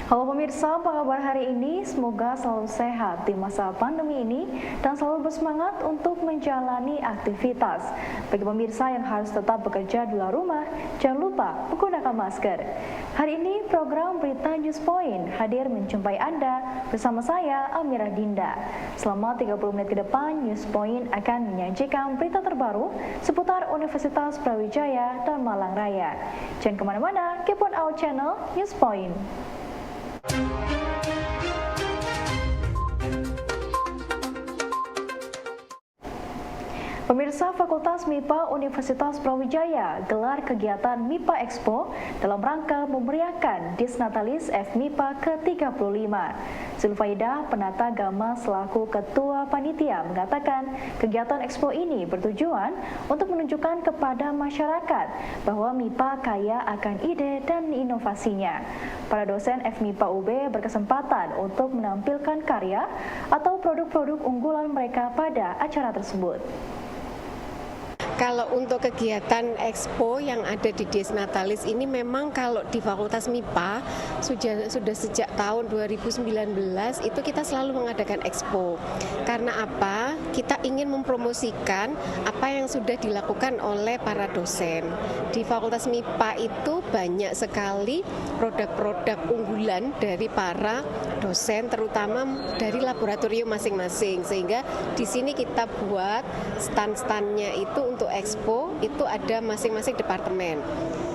Halo pemirsa, apa kabar hari ini? Semoga selalu sehat di masa pandemi ini dan selalu bersemangat untuk menjalani aktivitas. Bagi pemirsa yang harus tetap bekerja di luar rumah, jangan lupa menggunakan masker. Hari ini program Berita News Point hadir menjumpai Anda bersama saya Amira Dinda. Selama 30 menit ke depan, News Point akan menyajikan berita terbaru seputar Universitas Brawijaya dan Malang Raya. Jangan kemana-mana, keep on our channel News Point. Pemirsa, Fakultas MIPA Universitas Brawijaya gelar kegiatan MIPA Expo dalam rangka memeriahkan Disnatalis FMIPA ke-35. Zulfaidah, penata gama selaku Ketua Panitia, mengatakan kegiatan Expo ini bertujuan untuk menunjukkan kepada masyarakat bahwa MIPA kaya akan ide dan inovasinya. Para dosen FMIPA UB berkesempatan untuk menampilkan karya atau produk-produk unggulan mereka pada acara tersebut. Kalau untuk kegiatan Expo yang ada di Disnatalis ini memang kalau di Fakultas MIPA sudah sejak tahun 2019 itu kita selalu mengadakan Expo. Karena apa? Kita ingin mempromosikan apa yang sudah dilakukan oleh para dosen. Di Fakultas MIPA itu banyak sekali produk-produk unggulan dari para dosen, terutama dari laboratorium masing-masing. Sehingga di sini kita buat stand-standnya itu untuk Expo, itu ada masing-masing departemen.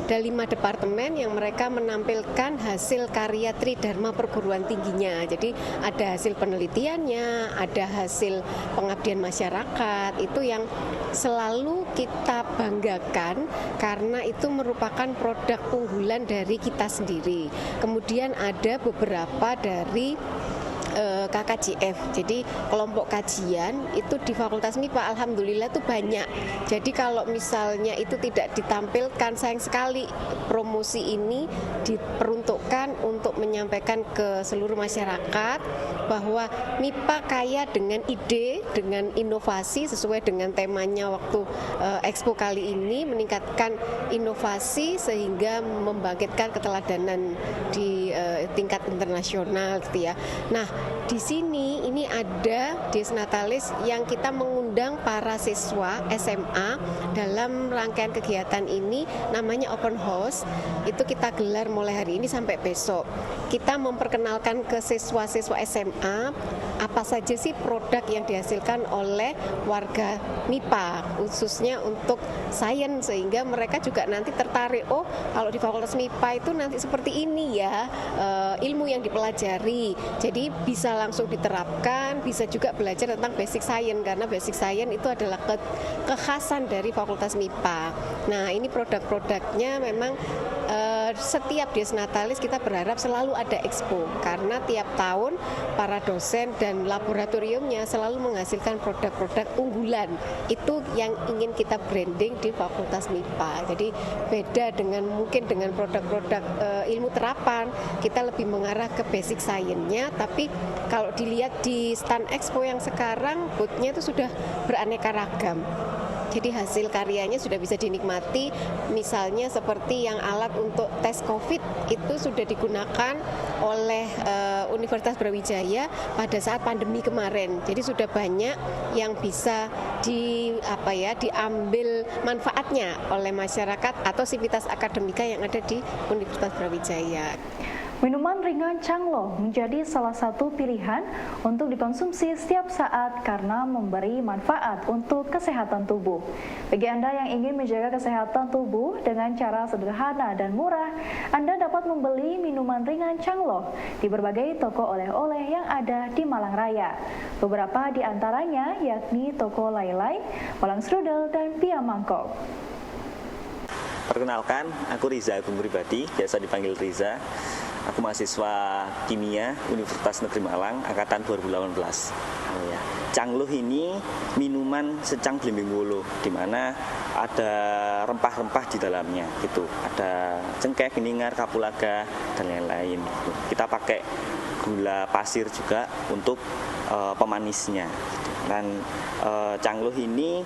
Ada 5 departemen yang mereka menampilkan hasil karya Tridharma perguruan tingginya. Jadi ada hasil penelitiannya, ada hasil pengabdian masyarakat, itu yang selalu kita banggakan karena itu merupakan produk unggulan dari kita sendiri. Kemudian ada beberapa dari KKJF, jadi kelompok kajian itu di Fakultas MIPA alhamdulillah itu banyak. Jadi kalau misalnya itu tidak ditampilkan, sayang sekali. Promosi ini diperuntukkan untuk menyampaikan ke seluruh masyarakat bahwa MIPA kaya dengan ide, dengan inovasi sesuai dengan temanya waktu Expo kali ini, meningkatkan inovasi sehingga membangkitkan keteladanan di tingkat internasional gitu ya. Nah, di sini ini ada Disnatalis yang kita mengundang para siswa SMA dalam rangkaian kegiatan ini, namanya open house. Itu kita gelar mulai hari ini sampai besok. Kita memperkenalkan ke siswa-siswa SMA apa saja sih produk yang dihasilkan oleh warga MIPA, khususnya untuk sains, sehingga mereka juga nanti tertarik, oh kalau di Fakultas MIPA itu nanti seperti ini ya ilmu yang dipelajari. Jadi bisa langsung diterapkan, bisa juga belajar tentang basic science, karena basic science itu adalah kekhasan dari Fakultas MIPA. Nah, ini produk-produknya memang setiap Disnatalis kita berharap selalu ada expo, karena tiap tahun para dosen dan laboratoriumnya selalu menghasilkan produk-produk unggulan. Itu yang ingin kita branding di Fakultas MIPA. Jadi beda dengan mungkin dengan produk-produk ilmu terapan, kita lebih mengarah ke basic science-nya, tapi kalau dilihat di stand expo yang sekarang, booth-nya itu sudah beraneka ragam. Jadi hasil karyanya sudah bisa dinikmati, misalnya seperti yang alat untuk tes COVID itu sudah digunakan oleh Universitas Brawijaya pada saat pandemi kemarin. Jadi sudah banyak yang bisa diambil manfaatnya oleh masyarakat atau sivitas akademika yang ada di Universitas Brawijaya. Minuman ringan Changlo menjadi salah satu pilihan untuk dikonsumsi setiap saat karena memberi manfaat untuk kesehatan tubuh. Bagi Anda yang ingin menjaga kesehatan tubuh dengan cara sederhana dan murah, Anda dapat membeli minuman ringan Changlo di berbagai toko oleh-oleh yang ada di Malang Raya. Beberapa di antaranya yakni toko Lailai, Malang Strudel, dan Pia Mangkok. Perkenalkan, aku Riza Agung Pribadi, biasa dipanggil Riza. Aku mahasiswa kimia Universitas Negeri Malang, angkatan 2018. Changlo ini minuman secang Blimbing Wolo, di mana ada rempah-rempah di dalamnya, gitu. Ada cengkeh, beningar, kapulaga, dan lain-lain. Gitu. Kita pakai gula pasir juga untuk pemanisnya. Gitu. Dan Changlo ini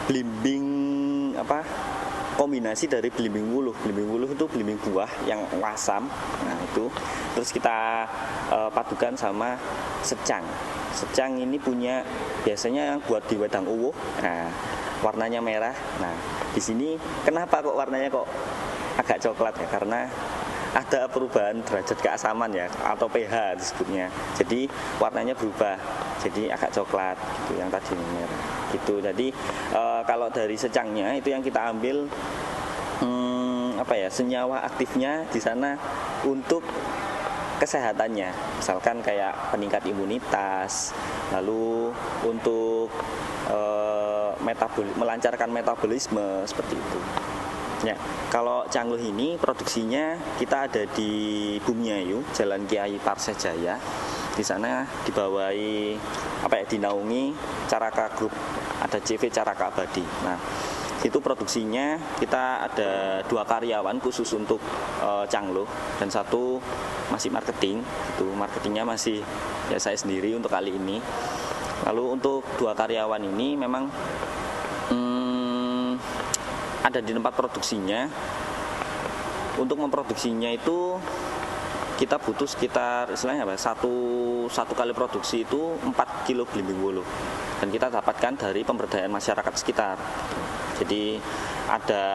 blimbing kombinasi dari belimbing wuluh. Belimbing wuluh itu belimbing buah yang asam. Nah, itu terus kita padukan sama secang. Secang ini punya biasanya yang buat di wedang uwuh. Nah, warnanya merah. Nah, di sini kenapa kok warnanya kok agak coklat ya? Karena ada perubahan derajat keasaman ya, atau pH disebutnya. Jadi warnanya berubah, jadi agak coklat gitu, yang tadi merah gitu. Jadi kalau dari secangnya itu yang kita ambil senyawa aktifnya di sana untuk kesehatannya, misalkan kayak peningkat imunitas, lalu untuk melancarkan metabolisme seperti itu. Ya, kalau cangluh ini produksinya kita ada di Bumiayu, Jalan Kiai Parsejaya. Di sana dibawahi dinaungi Caraka Group, ada CV Caraka Abadi. Nah, itu produksinya kita ada 2 karyawan khusus untuk cangluh dan 1 masih marketing. Itu marketingnya masih ya saya sendiri untuk kali ini. Lalu untuk 2 karyawan ini memang ada di tempat produksinya. Untuk memproduksinya itu kita butuh sekitar istilahnya satu kali produksi itu 4 kilo belimbing wuluh, dan kita dapatkan dari pemberdayaan masyarakat sekitar. Jadi ada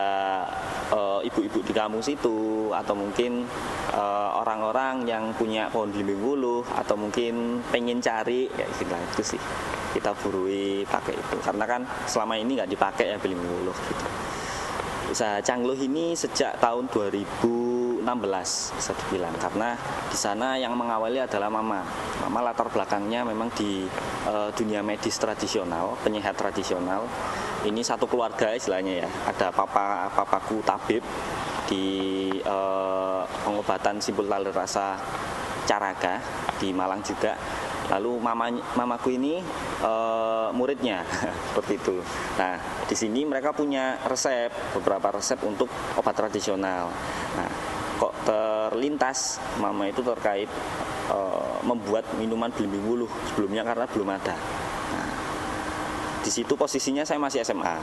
ibu-ibu di kampung situ, atau mungkin orang-orang yang punya pohon belimbing wuluh, atau mungkin pengen cari ya itu sih kita burui pakai itu, karena kan selama ini nggak dipakai ya belimbing wuluh gitu. Usaha cangluh ini sejak tahun 2016 bisa dibilang, karena di sana yang mengawali adalah mama. Mama latar belakangnya memang di dunia medis tradisional, penyehat tradisional. Ini satu keluarga istilahnya ya. Ada papaku tabib di pengobatan simpul tali rasa Caraka di Malang juga. Lalu mamaku ini muridnya seperti itu. Nah, di sini mereka punya beberapa resep untuk obat tradisional. Nah, kok terlintas mama itu terkait membuat minuman belimbing wuluh sebelumnya, karena belum ada. Nah, di situ posisinya saya masih SMA.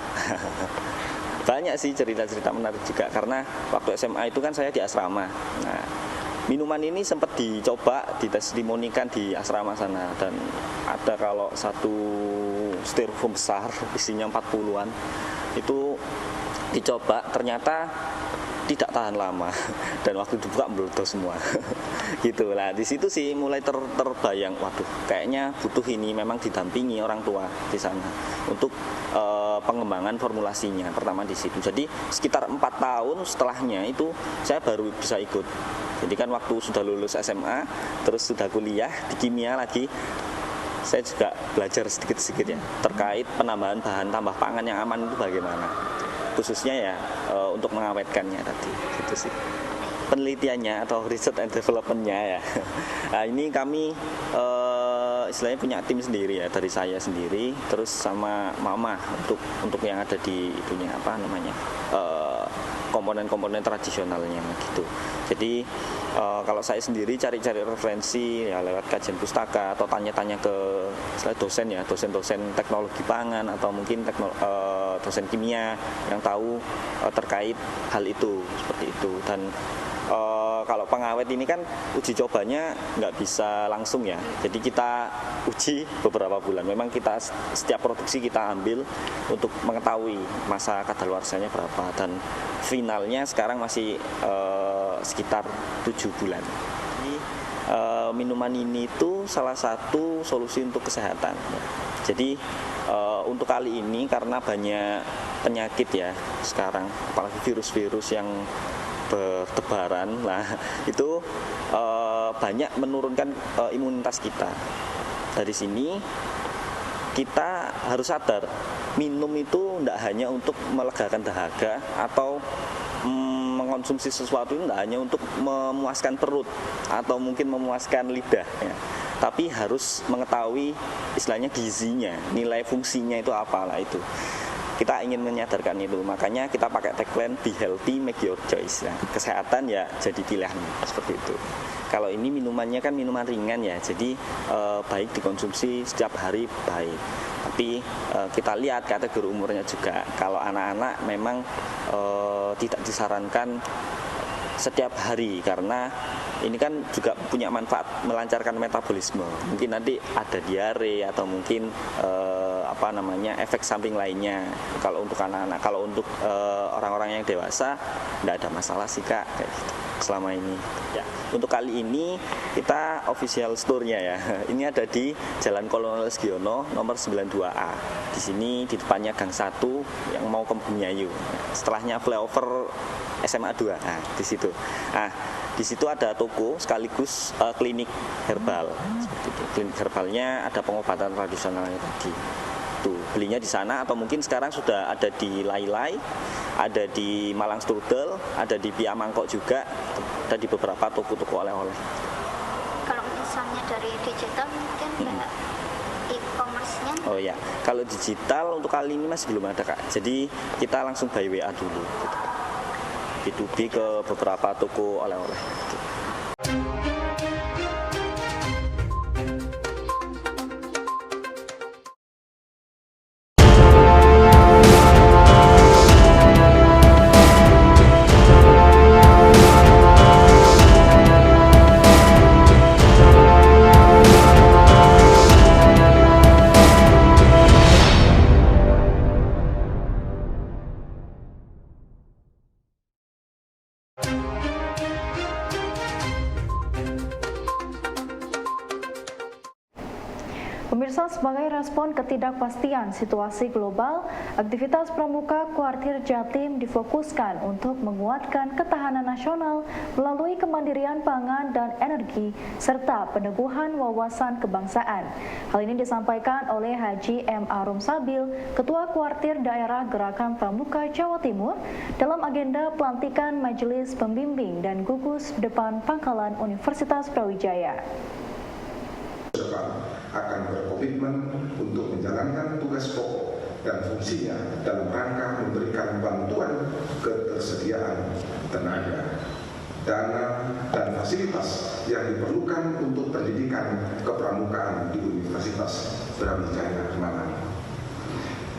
Banyak sih cerita-cerita menarik juga, karena waktu SMA itu kan saya di asrama. Nah, minuman ini sempat dicoba, ditestimonikan di asrama sana, dan ada kalau satu styrofoam besar isinya 40-an itu dicoba, ternyata tidak tahan lama dan waktu dibuka meledos semua. Gitu lah. Di situ sih mulai terbayang, waduh, kayaknya butuh ini memang didampingi orang tua di sana untuk pengembangan formulasinya. Pertama di situ. Jadi sekitar 4 tahun setelahnya itu saya baru bisa ikut. Jadi kan waktu sudah lulus SMA, terus sudah kuliah di kimia lagi, saya juga belajar sedikit-sedikit ya terkait penambahan bahan tambah pangan yang aman itu bagaimana, khususnya ya untuk mengawetkannya tadi, gitu sih penelitiannya atau research and development-nya ya. Nah, ini kami istilahnya punya tim sendiri ya, dari saya sendiri terus sama mama untuk yang ada di itunya komponen-komponen tradisionalnya gitu. Jadi kalau saya sendiri cari-cari referensi ya lewat kajian pustaka atau tanya-tanya ke dosen ya, dosen-dosen teknologi pangan atau mungkin dosen kimia yang tahu terkait hal itu seperti itu. Dan kalau pengawet ini kan uji cobanya nggak bisa langsung ya, jadi kita uji beberapa bulan. Memang kita setiap produksi kita ambil untuk mengetahui masa kadaluarsanya berapa, dan finalnya sekarang masih sekitar 7 bulan. Jadi, minuman ini itu salah satu solusi untuk kesehatan. Jadi untuk kali ini karena banyak penyakit ya sekarang, apalagi virus-virus yang bertebaran, nah itu banyak menurunkan imunitas kita. Dari sini kita harus sadar, minum itu tidak hanya untuk melegakan dahaga atau mengonsumsi sesuatu itu tidak hanya untuk memuaskan perut atau mungkin memuaskan lidah ya. Tapi harus mengetahui istilahnya gizinya, nilai fungsinya itu apalah itu. Kita ingin menyadarkan itu, makanya kita pakai tagline Be Healthy, Make Your Choice ya. Kesehatan ya jadi pilihan, seperti itu. Kalau ini minumannya kan minuman ringan ya, jadi baik dikonsumsi setiap hari baik. Tapi kita lihat kategori umurnya juga. Kalau anak-anak memang tidak disarankan setiap hari karena ini kan juga punya manfaat melancarkan metabolisme. Mungkin nanti ada diare atau mungkin efek samping lainnya. Kalau untuk anak-anak, kalau untuk orang-orang yang dewasa tidak ada masalah sih Kak, kayak gitu selama ini. Ya, untuk kali ini kita official store-nya ya. Ini ada di Jalan Kolonel Sugiono nomor 92A. Di sini di depannya Gang 1 yang mau ke Bumiayu. Setelahnya flyover SMA 2. Nah, di situ. Nah, di situ ada toko sekaligus klinik herbal. Seperti itu. Klinik herbalnya ada pengobatan tradisionalnya tadi. Tuh, belinya di sana atau mungkin sekarang sudah ada di Lailai, ada di Malang Strudel, ada di Pia Mangkok juga, ada di beberapa toko-toko oleh-oleh. Kalau misalnya dari digital mungkin e-commerce-nya? Oh ya, kalau digital untuk kali ini masih belum ada Kak. Jadi kita langsung by WA dulu. B2B ke beberapa toko oleh-oleh. Pemirsa, sebagai respon ketidakpastian situasi global, aktivitas Pramuka Kuartir Jatim difokuskan untuk menguatkan ketahanan nasional melalui kemandirian pangan dan energi, serta peneguhan wawasan kebangsaan. Hal ini disampaikan oleh Haji M. Arum Sabil, Ketua Kuartir Daerah Gerakan Pramuka Jawa Timur, dalam agenda pelantikan Majelis Pembimbing dan Gugus Depan Pangkalan Universitas Brawijaya. Akan berkomitmen untuk menjalankan tugas pokok dan fungsinya dalam rangka memberikan bantuan ketersediaan tenaga, dana, dan fasilitas yang diperlukan untuk pendidikan kepramukaan di Universitas Brawijaya Malang.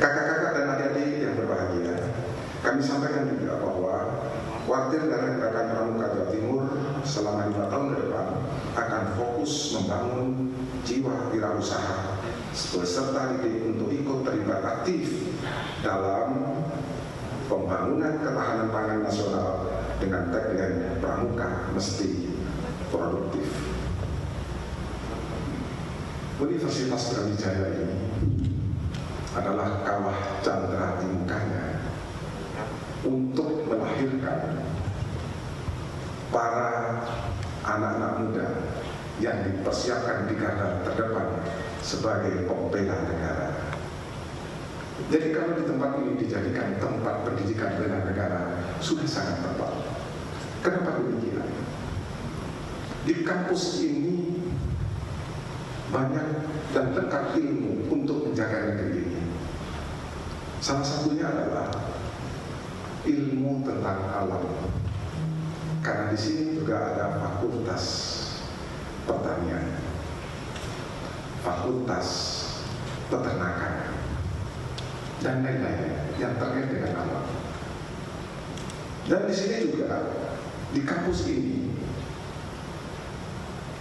Kakak-kakak dan adik-adik yang berbahagia, kami sampaikan juga bahwa Kuartir Daerah Gerakan Pramuka Jawa Timur selama 5 tahun ke depan akan fokus membangun jiwa wirausaha beserta didik untuk ikut terlibat aktif dalam pembangunan ketahanan pangan nasional dengan tagline Pramuka mesti produktif. Universitas Brawijaya ini adalah kawah candra di mukanya untuk melahirkan para anak-anak muda yang dipersiapkan di garda terdepan sebagai pembela negara. Jadi kalau di tempat ini dijadikan tempat pendidikan bela negara, sudah sangat tepat. Kenapa demikian? Di kampus ini banyak dan lengkap ilmu untuk menjaga negeri ini. Salah satunya adalah ilmu tentang alam. Karena di sini juga ada fakultas pertanian, fakultas peternakan, dan lain-lain yang terkait dengan alam. Dan di sini juga di kampus ini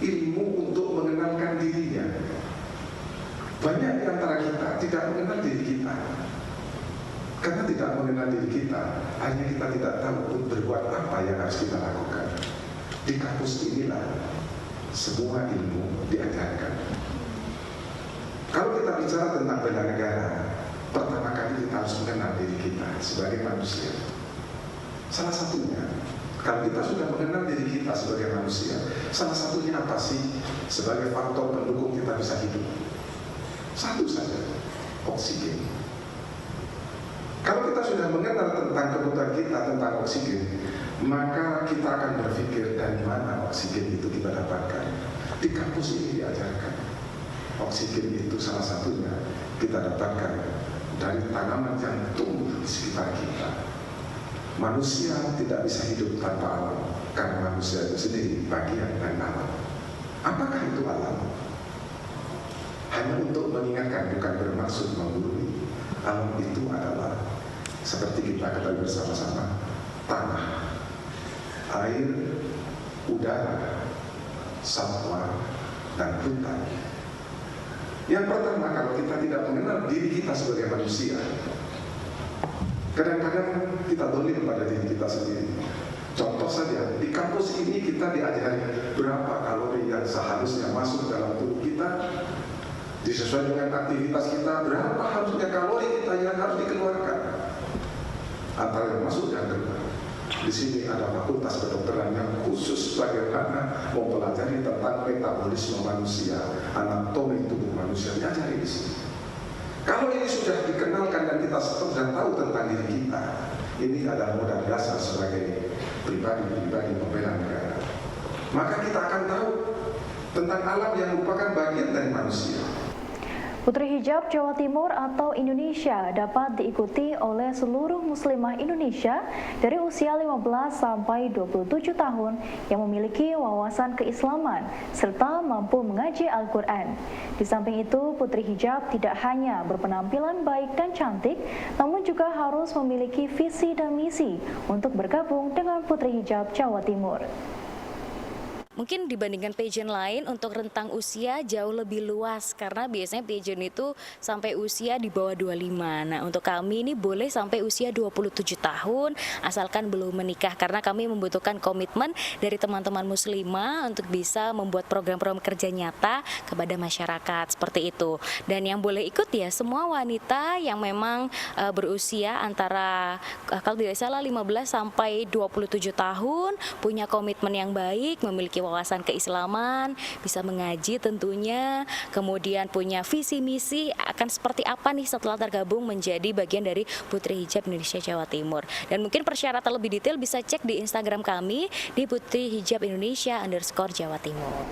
ilmu untuk mengenalkan dirinya. Banyak di antara kita tidak mengenal diri kita. Karena tidak mengenal diri kita, hanya kita tidak tahu berbuat apa yang harus kita lakukan. Di kampus inilah semua ilmu diajarkan. Kalau kita bicara tentang bela negara, pertama kali kita harus mengenal diri kita sebagai manusia. Salah satunya, kalau kita sudah mengenal diri kita sebagai manusia, salah satunya apa sih sebagai faktor pendukung kita bisa hidup? Satu saja, oksigen. Kalau kita sudah mengenal tentang kebutuhan kita tentang oksigen, maka kita akan berpikir dari mana oksigen itu kita dapatkan. Di kampus ini diajarkan oksigen itu salah satunya kita dapatkan dari tanaman yang tumbuh di sekitar kita. Manusia tidak bisa hidup tanpa alam. karena manusia itu sendiri bagian dari alam. Apakah itu alam? Hanya untuk mengingatkan, bukan bermaksud menggurui. Alam itu adalah seperti kita ketahui bersama-sama, tanah, air, udara, satwa, dan hutan. Yang pertama, kalau kita tidak mengenal diri kita sebagai manusia, kadang-kadang kita dolim pada diri kita sendiri. Contoh saja, di kampus ini kita diajari berapa kalori yang seharusnya masuk dalam tubuh kita, disesuaikan dengan aktivitas kita, berapa harusnya kalori kita yang harus dikeluarkan antara yang masuk dan keluar. Di sini ada fakultas kedokteran yang khusus bagaimana mempelajari tentang metabolisme manusia, anatomi tubuh manusia, diajari di sini. Kalau ini sudah dikenalkan dan kita sudah tahu tentang diri kita, ini adalah modal dasar sebagai pribadi-pribadi pembela negara. Maka kita akan tahu tentang alam yang merupakan bagian dari manusia. Putri Hijab Jawa Timur atau Indonesia dapat diikuti oleh seluruh muslimah Indonesia dari usia 15 sampai 27 tahun yang memiliki wawasan keislaman serta mampu mengaji Al-Quran. Di samping itu, Putri Hijab tidak hanya berpenampilan baik dan cantik, namun juga harus memiliki visi dan misi untuk bergabung dengan Putri Hijab Jawa Timur. Mungkin dibandingkan pageant lain untuk rentang usia jauh lebih luas karena biasanya pageant itu sampai usia di bawah 25. Nah, untuk kami ini boleh sampai usia 27 tahun asalkan belum menikah karena kami membutuhkan komitmen dari teman-teman muslimah untuk bisa membuat program-program kerja nyata kepada masyarakat seperti itu. Dan yang boleh ikut ya semua wanita yang memang berusia antara kalau tidak salah 15 sampai 27 tahun, punya komitmen yang baik, memiliki wawasan keislaman, bisa mengaji tentunya, kemudian punya visi misi akan seperti apa nih setelah tergabung menjadi bagian dari Putri Hijab Indonesia Jawa Timur. Dan mungkin persyaratan lebih detail bisa cek di Instagram kami di Putri Hijab Indonesia _Jawa Timur.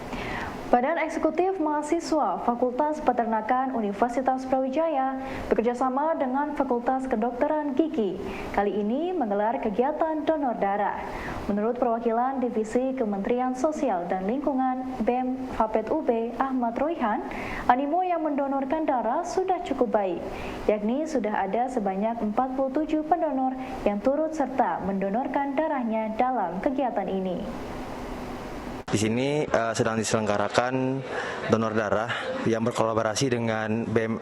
Badan Eksekutif Mahasiswa Fakultas Peternakan Universitas Brawijaya bekerjasama dengan Fakultas Kedokteran Gigi kali ini menggelar kegiatan donor darah. Menurut perwakilan Divisi Kementerian Sosial dan Lingkungan BEM Fapet UB Ahmad Royhan, animo yang mendonorkan darah sudah cukup baik, yakni sudah ada sebanyak 47 pendonor yang turut serta mendonorkan darahnya dalam kegiatan ini. Di sini sedang diselenggarakan donor darah yang berkolaborasi dengan BEM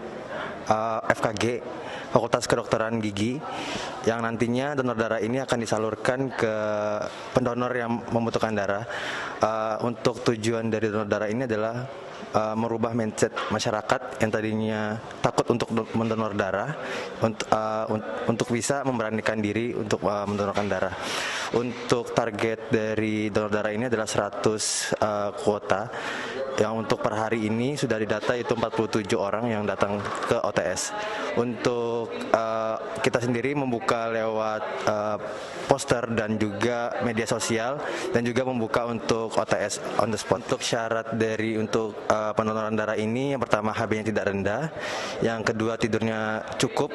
FKG, Fakultas Kedokteran Gigi, yang nantinya donor darah ini akan disalurkan ke pendonor yang membutuhkan darah. Untuk tujuan dari donor darah ini adalah merubah mindset masyarakat yang tadinya takut untuk mendonor darah untuk bisa memberanikan diri untuk mendonorkan darah. Untuk target dari donor darah ini adalah 100 kuota yang untuk per hari ini sudah didata itu 47 orang yang datang ke OTS. Untuk kita sendiri membuka lewat poster dan juga media sosial dan juga membuka untuk OTS on the spot. Untuk syarat dari untuk pendonoran darah ini, yang pertama HB-nya tidak rendah, yang kedua tidurnya cukup,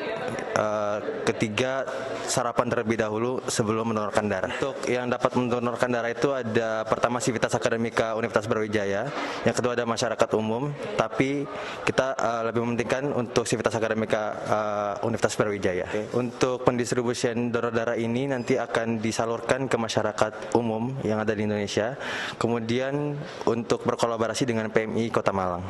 ketiga sarapan terlebih dahulu sebelum mendonorkan darah. Untuk yang dapat mendonorkan darah itu ada pertama Sivitas Akademika Universitas Brawijaya, yang kedua ada masyarakat umum, tapi kita lebih mementingkan untuk Sivitas Akademika Universitas Brawijaya. Untuk pendistribusian donor darah ini nanti akan disalurkan ke masyarakat umum yang ada di Indonesia, kemudian untuk berkolaborasi dengan PMI Kota Malang.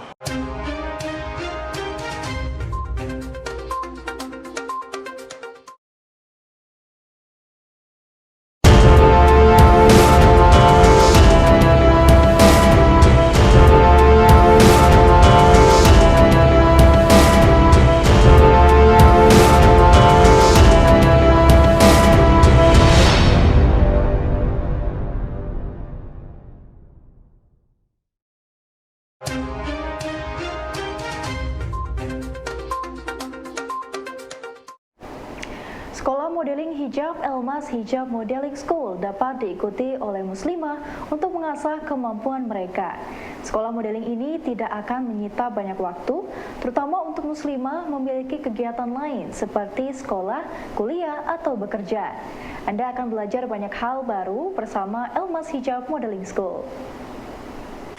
Sekolah Modeling Hijab Elmas Hijab Modeling School dapat diikuti oleh muslimah untuk mengasah kemampuan mereka. Sekolah modeling ini tidak akan menyita banyak waktu, terutama untuk muslimah memiliki kegiatan lain seperti sekolah, kuliah, atau bekerja. Anda akan belajar banyak hal baru bersama Elmas Hijab Modeling School.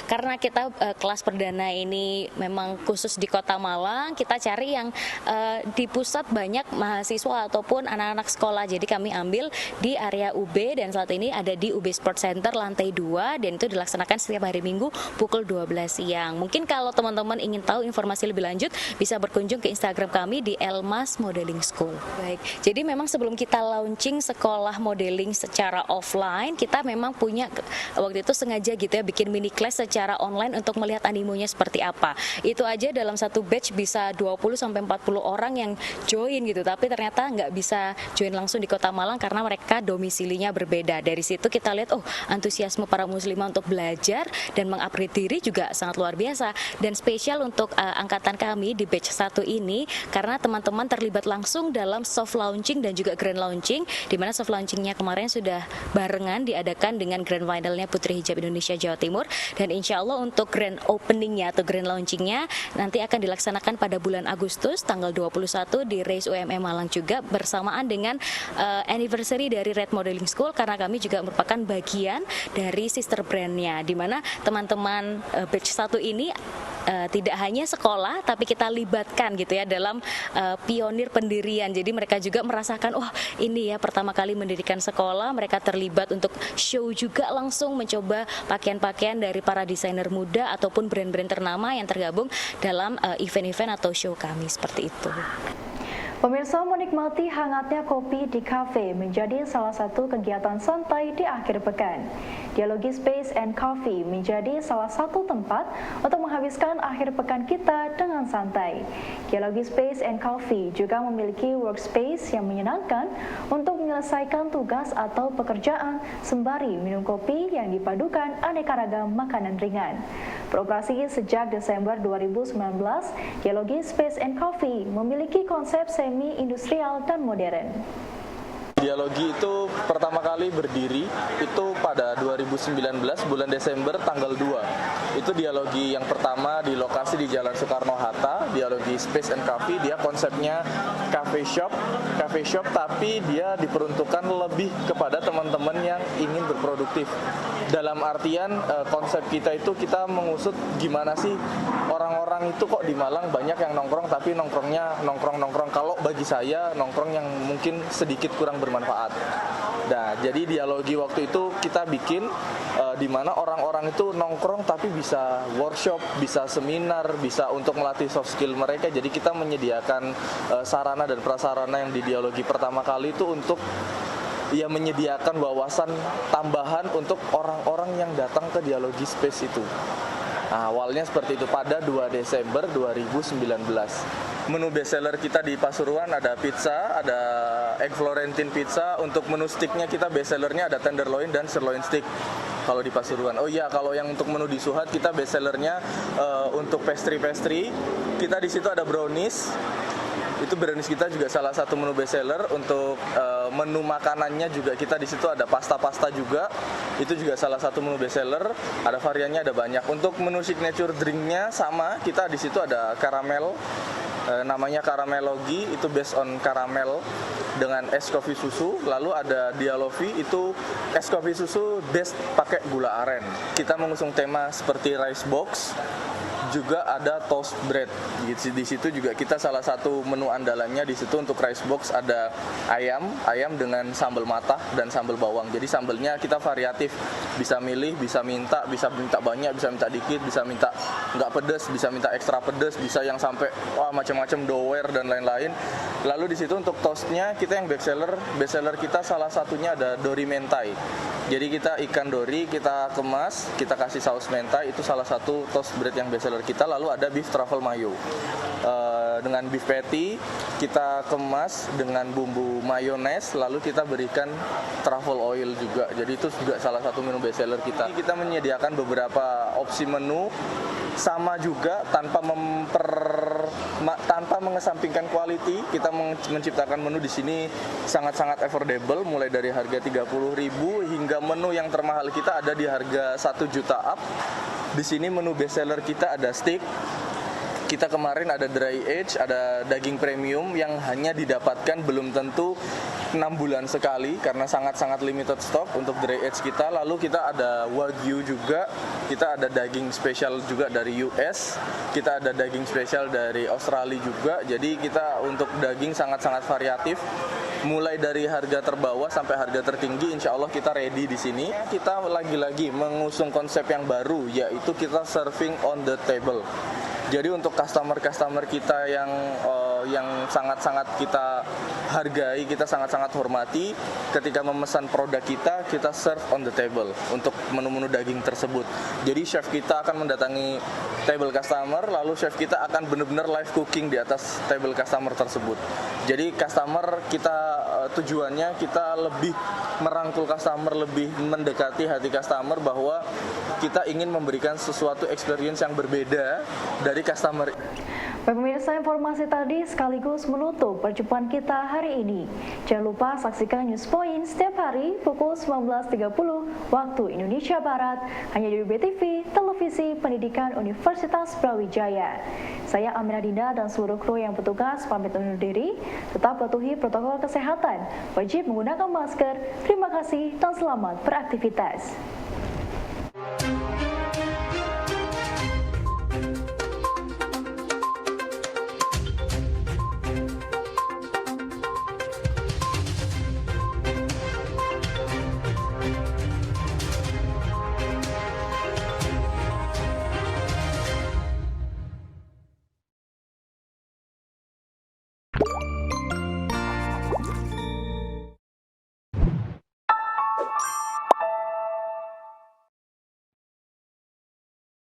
Karena kita kelas perdana ini memang khusus di Kota Malang, kita cari yang di pusat banyak mahasiswa ataupun anak-anak sekolah. Jadi kami ambil di area UB dan saat ini ada di UB Sport Center lantai 2 dan itu dilaksanakan setiap hari Minggu pukul 12 siang. Mungkin kalau teman-teman ingin tahu informasi lebih lanjut bisa berkunjung ke Instagram kami di Elmas Modeling School. Baik. Jadi memang sebelum kita launching sekolah modeling secara offline, kita memang punya waktu itu sengaja gitu ya bikin mini class secara online untuk melihat animonya seperti apa. Itu aja dalam satu batch bisa 20-40 orang yang join gitu, tapi ternyata nggak bisa join langsung di Kota Malang karena mereka domisilinya berbeda. Dari situ kita lihat, antusiasme para muslimah untuk belajar dan mengupgrade diri juga sangat luar biasa. Dan spesial untuk angkatan kami di batch 1 ini, karena teman-teman terlibat langsung dalam soft launching dan juga grand launching, di mana soft launchingnya kemarin sudah barengan diadakan dengan grand finalnya Putri Hijab Indonesia Jawa Timur, dan insya Allah untuk grand openingnya atau grand launchingnya nanti akan dilaksanakan pada bulan Agustus tanggal 21 di Race UMM Malang juga bersamaan dengan anniversary dari Red Modeling School, karena kami juga merupakan bagian dari sister brandnya, di mana teman-teman batch 1 ini tidak hanya sekolah tapi kita libatkan gitu ya dalam pionir pendirian. Jadi mereka juga merasakan ini ya pertama kali mendirikan sekolah, mereka terlibat untuk show juga langsung mencoba pakaian-pakaian dari para desainer muda ataupun brand-brand ternama yang tergabung dalam event-event atau show kami seperti itu. Pemirsa, menikmati hangatnya kopi di kafe menjadi salah satu kegiatan santai di akhir pekan. Dialogi Space and Coffee menjadi salah satu tempat untuk menghabiskan akhir pekan kita dengan santai. Dialogi Space and Coffee juga memiliki workspace yang menyenangkan untuk menyelesaikan tugas atau pekerjaan sembari minum kopi yang dipadukan aneka ragam makanan ringan. Beroperasi sejak Desember 2019, Dialogi Space and Coffee memiliki konsep semi-industrial dan modern. Dialogi itu pertama kali berdiri itu pada 2019 bulan Desember tanggal 2. Itu dialogi yang pertama di lokasi di Jalan Soekarno-Hatta, Dialogi Space and Coffee. Dia konsepnya cafe shop tapi dia diperuntukkan lebih kepada teman-teman yang ingin berproduktif. Dalam artian konsep kita itu kita mengusut gimana sih orang-orang itu kok di Malang banyak yang nongkrong tapi nongkrongnya nongkrong. Kalau bagi saya nongkrong yang mungkin sedikit kurang bermanfaat. Nah, jadi dialogi waktu itu kita bikin di mana orang-orang itu nongkrong tapi bisa workshop, bisa seminar, bisa untuk melatih soft skill mereka. Jadi kita menyediakan sarana dan prasarana yang di dialogi pertama kali itu untuk menyediakan wawasan tambahan untuk orang-orang yang datang ke Dialogi Space itu. Nah, awalnya seperti itu pada 2 Desember 2019. Menu bestseller kita di Pasuruan ada pizza, ada egg Florentine pizza. Untuk menu sticknya kita bestsellernya ada tenderloin dan sirloin stick kalau di Pasuruan. Oh iya, kalau yang untuk menu di Suhat kita bestsellernya untuk pastry. Kita di situ ada brownies. Itu brownies kita juga salah satu menu bestseller. Untuk menu makanannya juga kita di situ ada pasta juga. Itu juga salah satu menu bestseller. Ada variannya, ada banyak. Untuk menu signature drinknya sama, kita di situ ada karamel. Namanya Karamelogi, itu based on karamel dengan es kopi susu. Lalu ada Dialovi, itu es kopi susu based pakai gula aren. Kita mengusung tema seperti rice box, juga ada toast bread. Di situ juga kita salah satu menu andalannya di situ untuk rice box ada ayam dengan sambal matah dan sambal bawang. Jadi sambalnya kita variatif, bisa milih, bisa minta banyak, bisa minta dikit, bisa minta nggak pedas, bisa minta ekstra pedas, bisa yang sampai macam-macam dower dan lain-lain. Lalu di situ untuk toastnya kita yang bestseller kita salah satunya ada dori mentai. Jadi kita ikan dori kita kemas, kita kasih saus mentai, itu salah satu toast bread yang bestseller kita. Lalu ada beef truffle mayo dengan beef patty, kita kemas dengan bumbu mayones, lalu kita berikan truffle oil juga. Jadi itu juga salah satu menu bestseller kita. Kita menyediakan beberapa opsi menu, sama juga tanpa mengesampingkan quality. Kita menciptakan menu di sini sangat-sangat affordable, mulai dari harga 30.000 hingga menu yang termahal kita ada di harga 1 juta up. Di sini menu best seller kita ada steak. Kita kemarin ada dry age, ada daging premium yang hanya didapatkan belum tentu 6 bulan sekali karena sangat-sangat limited stock untuk dry age kita. Lalu kita ada wagyu juga, kita ada daging spesial juga dari US, kita ada daging spesial dari Australia juga. Jadi kita untuk daging sangat-sangat variatif. Mulai dari harga terbawah sampai harga tertinggi, insya Allah kita ready di sini. Kita lagi-lagi mengusung konsep yang baru, yaitu kita serving on the table. Jadi untuk customer-customer kita yang sangat-sangat kita hargai, kita sangat-sangat hormati, ketika memesan produk kita serve on the table untuk menu-menu daging tersebut. Jadi chef kita akan mendatangi table customer, lalu chef kita akan benar-benar live cooking di atas table customer tersebut. Jadi customer kita tujuannya kita lebih merangkul customer, lebih mendekati hati customer bahwa kita ingin memberikan sesuatu experience yang berbeda dari customer. Baik pemirsa, informasi tadi sekaligus menutup perjumpaan kita hari ini. Jangan lupa saksikan News Point setiap hari pukul 19.30 waktu Indonesia Barat hanya di BTV, Televisi Pendidikan Universitas Brawijaya. Saya Aminah Dinda dan seluruh kru yang bertugas pamit undur diri. Tetap patuhi protokol kesehatan, wajib menggunakan masker. Terima kasih dan selamat beraktivitas.